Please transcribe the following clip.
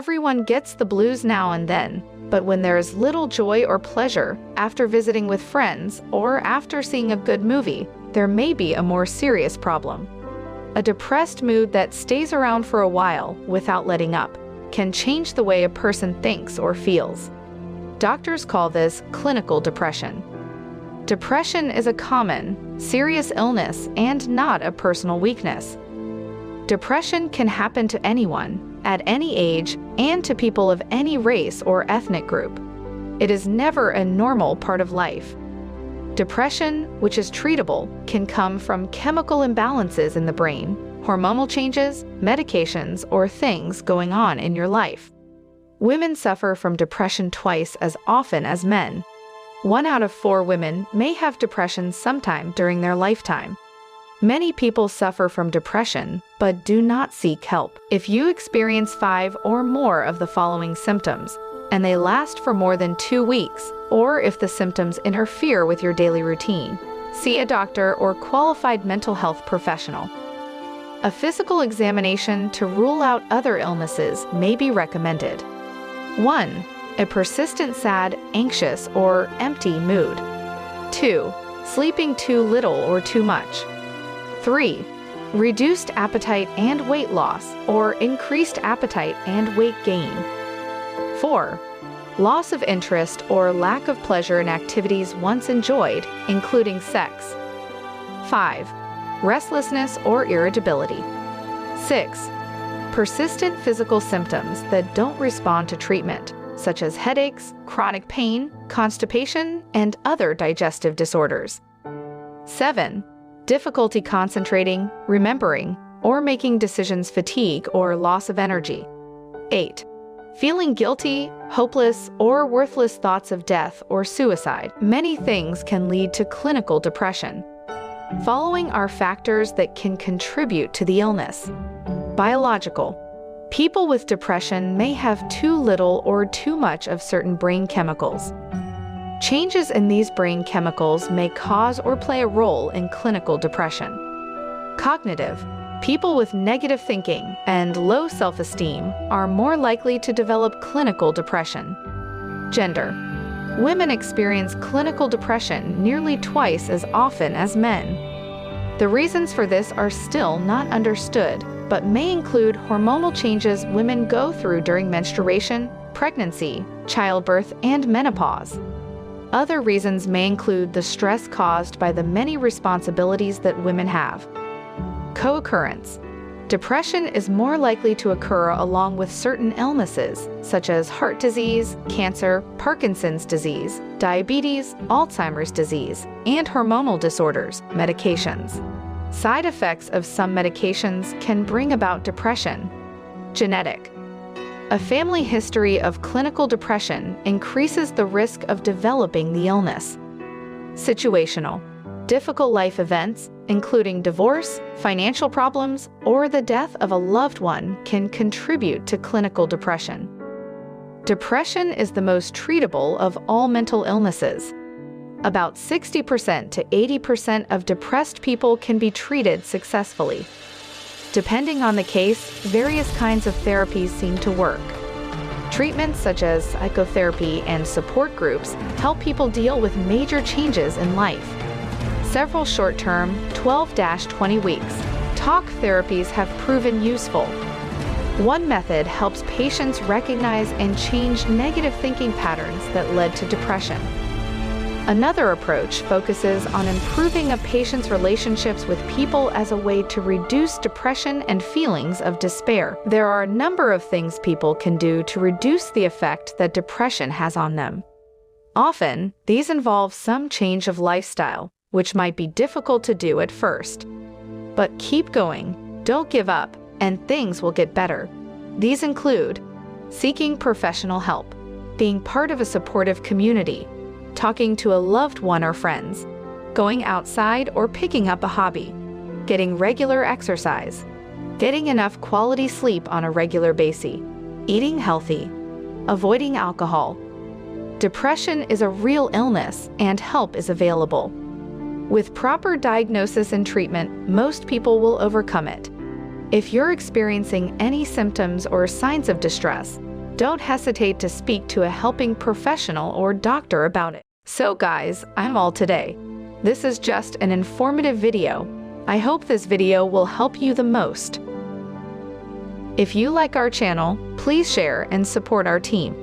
Everyone gets the blues now and then, but when there is little joy or pleasure after visiting with friends or after seeing a good movie, there may be a more serious problem. A depressed mood that stays around for a while without letting up can change the way a person thinks or feels. Doctors call this clinical depression. Depression is a common, serious illness and not a personal weakness. Depression can happen to anyone, at any age, and to people of any race or ethnic group. It is never a normal part of life. Depression, which is treatable, can come from chemical imbalances in the brain, hormonal changes, medications, or things going on in your life. Women suffer from depression twice as often as men. 1 out of 4 women may have depression sometime during their lifetime. Many people suffer from depression, but do not seek help. If you experience 5 or more of the following symptoms, and they last for more than 2 weeks, or if the symptoms interfere with your daily routine, see a doctor or qualified mental health professional. A physical examination to rule out other illnesses may be recommended. 1. A persistent sad, anxious, or empty mood. 2. Sleeping too little or too much. 3. Reduced appetite and weight loss, or increased appetite and weight gain. 4. Loss of interest or lack of pleasure in activities once enjoyed, including sex. 5. Restlessness or irritability. 6. Persistent physical symptoms that don't respond to treatment, such as headaches, chronic pain, constipation, and other digestive disorders. 7. Difficulty concentrating, remembering, or making decisions, fatigue or loss of energy. 8. Feeling guilty, hopeless, or worthless thoughts of death or suicide. Many things can lead to clinical depression. Following are factors that can contribute to the illness. Biological. People with depression may have too little or too much of certain brain chemicals. Changes in these brain chemicals may cause or play a role in clinical depression. Cognitive. People with negative thinking and low self-esteem are more likely to develop clinical depression. Gender. Women experience clinical depression nearly twice as often as men. The reasons for this are still not understood, but may include hormonal changes women go through during menstruation, pregnancy, childbirth, and menopause. Other reasons may include the stress caused by the many responsibilities that women have. Co-occurrence. Depression is more likely to occur along with certain illnesses, such as heart disease, cancer, Parkinson's disease, diabetes, Alzheimer's disease, and hormonal disorders, medications. Side effects of some medications can bring about depression. Genetic. A family history of clinical depression increases the risk of developing the illness. Situational. Difficult life events, including divorce, financial problems, or the death of a loved one, can contribute to clinical depression. Depression is the most treatable of all mental illnesses. About 60% to 80% of depressed people can be treated successfully. Depending on the case, various kinds of therapies seem to work. Treatments such as psychotherapy and support groups help people deal with major changes in life. Several short-term, 12-20 weeks, talk therapies have proven useful. One method helps patients recognize and change negative thinking patterns that led to depression. Another approach focuses on improving a patient's relationships with people as a way to reduce depression and feelings of despair. There are a number of things people can do to reduce the effect that depression has on them. Often, these involve some change of lifestyle, which might be difficult to do at first. But keep going, don't give up, and things will get better. These include seeking professional help, being part of a supportive community, talking to a loved one or friends, going outside or picking up a hobby, getting regular exercise, getting enough quality sleep on a regular basis, eating healthy, avoiding alcohol. Depression is a real illness and help is available. With proper diagnosis and treatment, most people will overcome it. If you're experiencing any symptoms or signs of distress, don't hesitate to speak to a helping professional or doctor about it. So guys, I'm all today. This is just an informative video. I hope this video will help you the most. If you like our channel, please share and support our team.